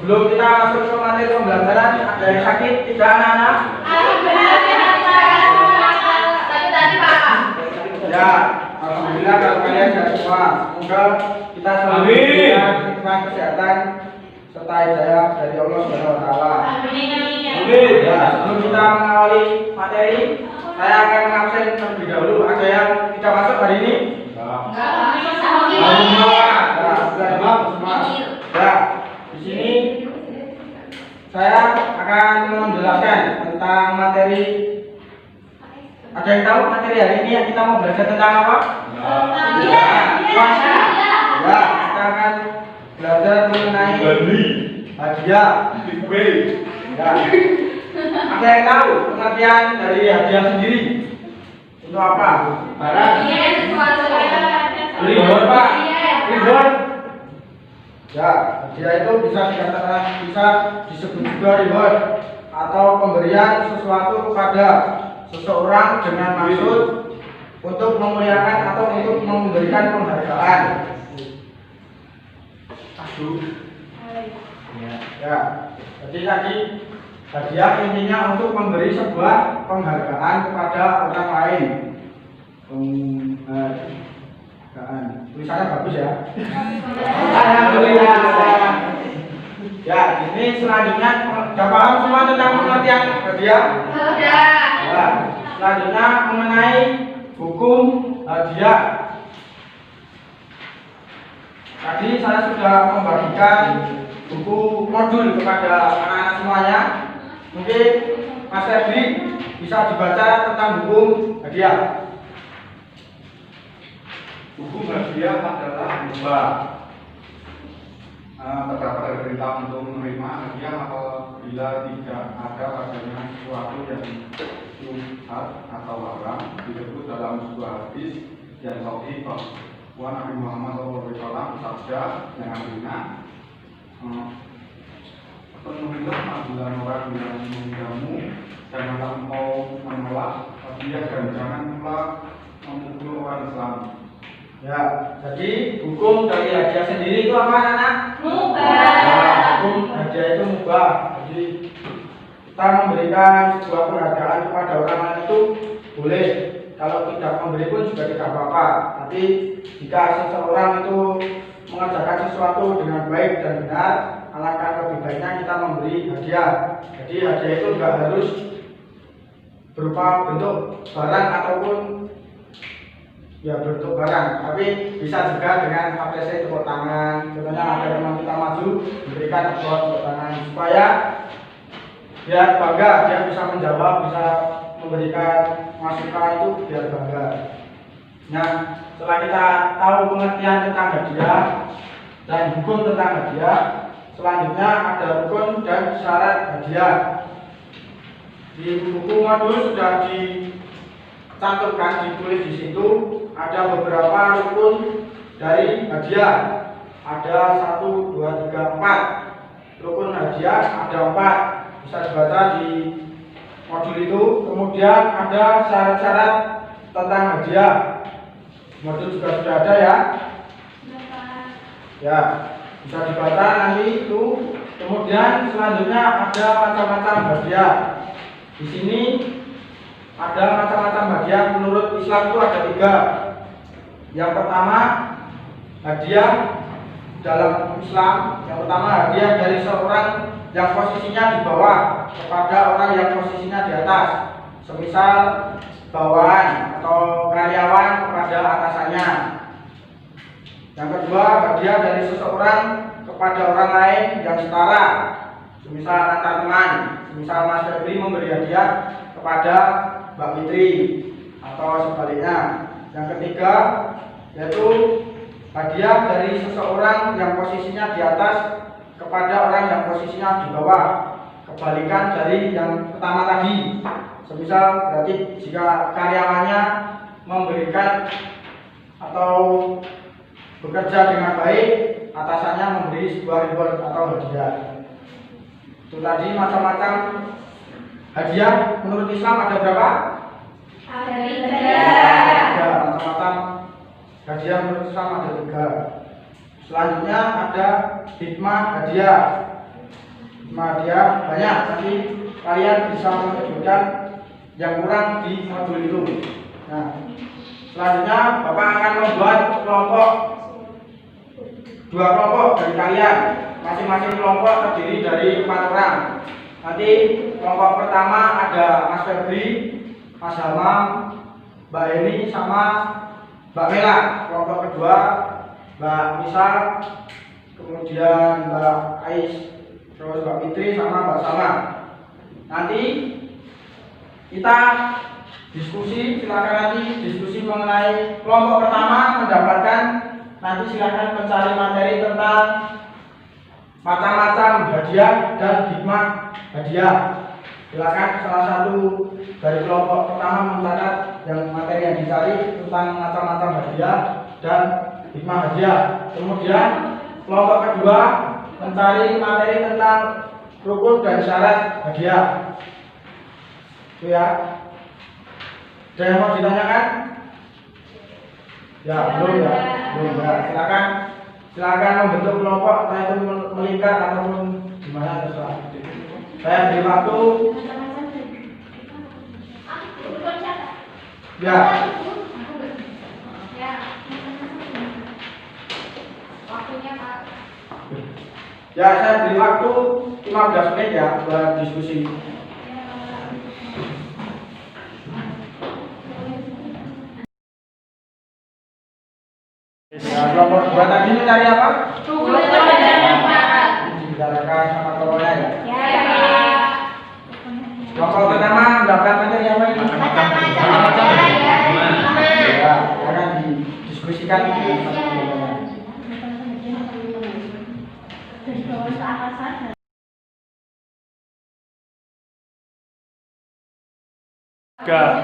Sebelum kita masuk ke materi pembelajaran, ada yang sakit? Tidak, anak-anak? Ya, alhamdulillah kalau kalian sudah semua. Semoga kita selalu diberikan hikmah kesehatan serta hidayah dari Allah Subhanahu wa taala. Amin. Ya, sebelum kita mengawali materi, saya akan mengabsen terlebih dahulu. Ada yang tidak masuk hari ini? Ya, di sini saya akan menjelaskan tentang materi. Ada yang tahu materi hari ini yang kita mau belajar tentang apa? Puasa. Ya, kita akan belajar mengenai hadiah. Ya. Ada yang tahu pengertian dari hadiah sendiri? Itu apa? Barang. Reward, Pak. Reward. Ya, hadiah itu bisa dikatakan, bisa disebut juga reward atau pemberian sesuatu kepada seseorang dengan maksud untuk memuliakan atau untuk memberikan penghargaan. Ya, jadi tadi hadiah intinya untuk memberi sebuah penghargaan kepada orang lain. Penghargaan, tulisannya bagus ya. Alhamdulillah. Ya, ini selanjutnya sudah paham semua tentang pengertian hadiah? Ya, selanjutnya mengenai hukum hadiah. Tadi saya sudah membagikan buku modul kepada anak-anak semuanya. Mungkin Mas Febri bisa dibaca tentang hukum hadiah. Hukum hadiah adalah hibah. Terdapat perintah untuk menerima hadiah apabila tidak ada padanya sesuatu yang syubhat atau haram. Disebut dalam sebuah hadis yang sahih bahwa Nabi Muhammad SAW bersabda yang artinya penuhilah panggilan orang yang mengundangmu, janganlah engkau menolak hadiah dan jangan pula memukul orang Islam. Ya, jadi hukum dari hadiah sendiri itu apa, anak-anak? Mubah. Ya, hukum hadiah itu mubah. Jadi kita memberikan sebuah penghargaan kepada orang lain itu boleh. Kalau tidak memberi pun juga tidak apa-apa. Tapi jika seseorang itu mengerjakan sesuatu dengan baik dan benar, alangkah lebih baiknya kita memberi hadiah. Jadi hadiah itu tidak harus berupa bentuk barang ataupun bentuk barang, tapi bisa juga dengan apresiasi tepuk tangan. Contohnya ada teman kita maju, memberikan tepuk tangan supaya dia bangga, dia bisa menjawab, bisa memberikan masukan, itu biar bangga. Nah, setelah kita tahu pengertian tentang hadiah dan hukum tentang hadiah, selanjutnya ada rukun dan syarat hadiah. Di buku modul sudah dicantumkan, ditulis di situ. Ada beberapa rukun dari hadiah. Ada 1, 2, 3, 4 rukun hadiah, ada 4. Bisa dibaca di modul itu. Kemudian ada syarat-syarat tentang hadiah. Modul juga sudah ada ya. Ya, bisa dibaca nanti itu. Kemudian selanjutnya ada macam-macam hadiah. Di sini ada macam-macam hadiah. Menurut Islam itu ada 3. Yang pertama, hadiah dalam Islam. Yang pertama, hadiah dari seorang yang posisinya di bawah kepada orang yang posisinya di atas. Semisal bawahan atau karyawan kepada atasannya. Yang kedua, hadiah dari seseorang kepada orang lain yang setara. Semisal antar teman. Semisal Mas Febri memberi hadiah kepada Mbak Fitri atau sebaliknya. Yang ketiga, yaitu hadiah dari seseorang yang posisinya di atas kepada orang yang posisinya di bawah. Kebalikan dari yang pertama tadi. Semisal berarti jika karyawannya memberikan atau bekerja dengan baik, atasannya memberi sebuah reward atau hadiah. Itu tadi macam-macam hadiah. Menurut Islam ada berapa? Ada 3. Macam-macam hadiah menurut Islam ada 3. Selanjutnya ada hikmah hadiah. hadiah banyak, nanti kalian bisa menyebutkan yang kurang di modul itu. Nah, selanjutnya Bapak akan membuat dua kelompok dari kalian. Masing-masing kelompok terdiri dari 4 orang. Nanti kelompok pertama ada Mas Febri, Mas Hamam, Mbak Eni sama Mbak Mela. Kelompok kedua Mbak Nisa, kemudian Mbak Ais, terus Mbak Fitri sama Mbak Salma. Nanti kita diskusi, silakan nanti diskusi mengenai kelompok pertama mendapatkan, nanti silakan mencari materi tentang macam-macam hadiah dan hikmah hadiah. Silakan salah satu dari kelompok pertama mencatat yang materi yang dicari tentang macam-macam hadiah dan hikmah hadiah. Kemudian kelompok kedua mencari materi tentang rukun dan syarat hadiah. Itu ya. Ada yang mau ditanyakan? Ya, belum ya. Silakan membentuk kelompok, entah itu melingkar ataupun gimana terserah. Saya beri waktu. Ya. Ya, saya beri waktu 15 menit ya buat diskusi. Ya, kelompok 2 tadi mencari apa? Rukun dan syarat. Dibicarakan sama kelompoknya ya. Ya. Kelompok pertama mendapat materi apa ini? Macam-macam hadiah. Ya, akan didiskusikan dengan kelompoknya.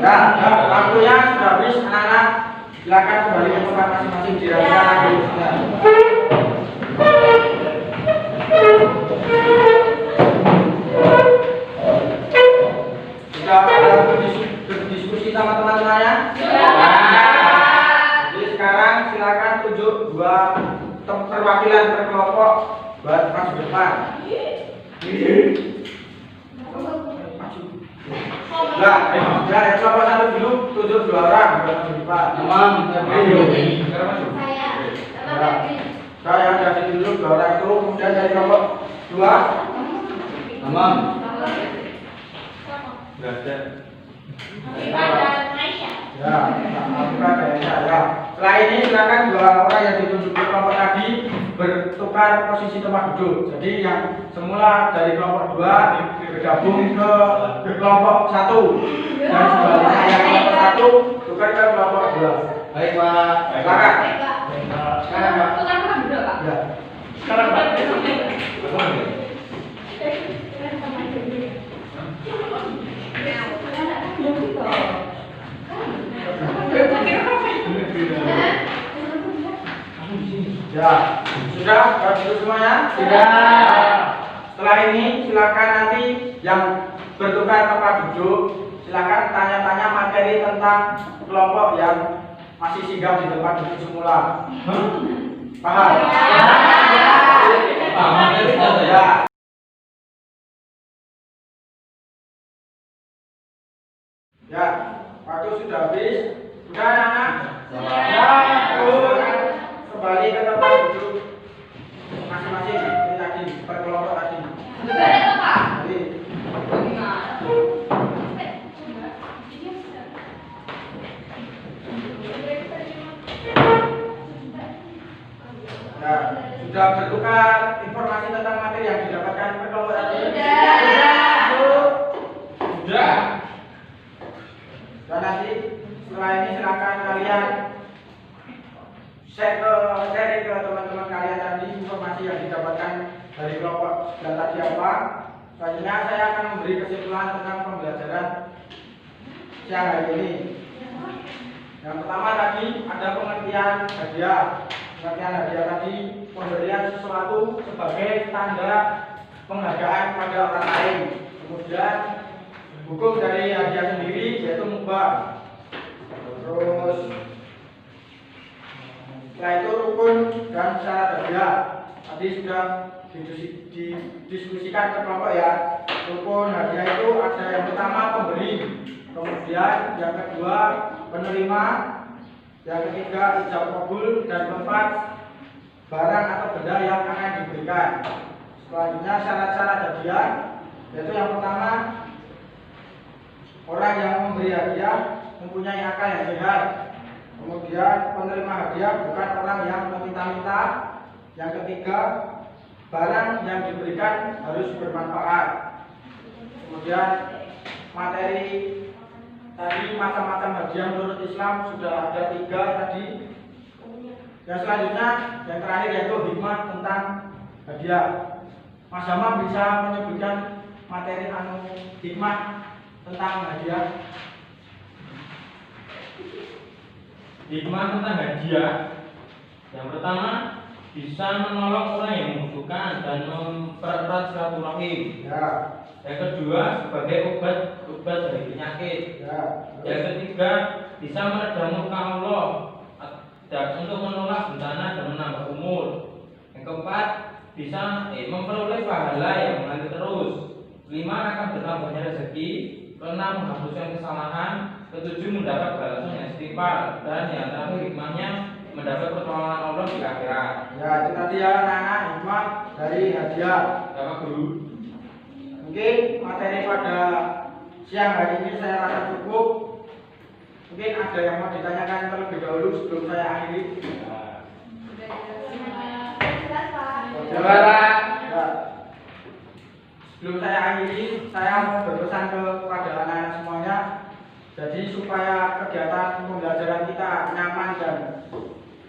Nah, waktunya sudah habis anak-anak. Silakan kembali ke tempat masing-masing dirapikan lagi. Sudah ada berdiskusi sama teman-temannya? Jadi sekarang silakan tunjuk 2 perwakilan per kelompok buat maju depan. Nah, yang kelompok 1 dulu tunjuk 2 orang buat maju depan. Saya yang dari dulu 2 orang itu, kemudian dari kelompok 2. Enggak ada. Ya, bukan dari saya. Setelah ini silakan 2 orang yang ditunjuk di kelompok tadi bertukar posisi tempat duduk. Jadi yang semula dari kelompok 2 bergabung ke kelompok 1 dan sebaliknya yang kelompok 1 tukar ke kelompok 2. Baik Pak, silakan. Sekarang Pak. Ya. Sekarang Pak. Ya, sudah duduk semuanya? Sudah. Setelah ini silakan nanti yang bertukar tempat duduk, silakan tanya-tanya materi tentang kelompok yang masih singgah di tempat duduk semula. Paham? Ya. Ya, waktu sudah habis. Sudah anak-anak? Ya, kembali ke tempat duduk masing-masing seperti tadi, per kelompok tadi. Jadi, ya, sudah bertukar informasi tentang materi yang didapatkan per kelompok tadi? Sudah. Dan nanti setelah ini silakan kalian share ke teman-teman kalian tadi informasi yang didapatkan dari kelompok dan tadi apa. Selanjutnya saya akan memberi kesimpulan tentang pembelajaran siang hari ini. Yang pertama tadi ada pengertian hadiah. Pengertian hadiah tadi pemberian sesuatu sebagai tanda penghargaan pada orang lain. Kemudian hukum dari hadiah sendiri yaitu mubah. Terus setelah itu rukun dan syarat hadiah. tadi sudah didiskusikan ke kelompok ya. Rukun hadiah itu ada yang pertama pemberi, kemudian yang kedua penerima, yang ketiga ijab kabul, dan keempat barang atau benda yang akan diberikan. Selanjutnya syarat-syarat hadiah, yaitu yang pertama orang yang memberi hadiah mempunyai akal yang sehat. Kemudian penerima hadiah bukan orang yang meminta-minta. Yang ketiga, barang yang diberikan harus bermanfaat. Kemudian materi tadi macam-macam hadiah menurut Islam sudah ada 3 tadi. Yang selanjutnya, yang terakhir yaitu hikmah tentang hadiah. Mas Hamam bisa menyebutkan materi hikmah tentang hadiah. Hikmah tentang hadiah yang pertama, bisa menolong orang yang membutuhkan dan mempererat silaturahim. Ya. Yang kedua, sebagai obat dari penyakit. Ya. Yang ketiga, bisa meredam murka Allah dan untuk menolak bencana dan menambah umur. Yang keempat, bisa memperoleh pahala yang mengalir terus. 5, akan bertambahnya rezeki. 6, menghapuskan kesalahan. 7, mendapat balasan yang istighfar. Dan yang terakhir hikmahnya mendapat pertolongan Allah di akhirat. Ya, itu tadi ya anak-anak hikmah dari hadiah. Bapak Guru. Mungkin materi pada siang hari ini saya rasa cukup. Mungkin ada yang mau ditanyakan terlebih dahulu sebelum saya akhiri. Ya. Sebelum saya akhiri, saya mau berpesan kepada anak-anak semuanya. Jadi supaya kegiatan pembelajaran kita nyaman dan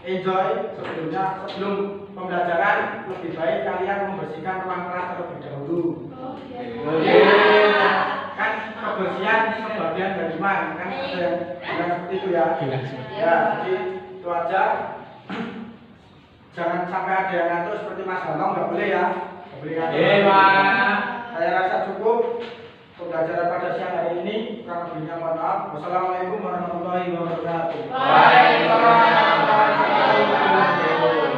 enjoy, sebelum pembelajaran lebih baik kalian membersihkan ruang kelas terlebih dahulu. Kan kebersihan ini sebagian dari iman, kan ada yang bilang seperti itu ya. Ya, jadi itu aja. Jangan sampai ada yang ngantuk seperti Mas Hamam, nggak boleh ya. Nggak boleh ngantuk. Saya rasa cukup pembelajaran pada siang hari ini. Kurang lebihnya mohon maaf. Wassalamualaikum warahmatullahi wabarakatuh. Waalaikumsalam warahmatullahi wabarakatuh.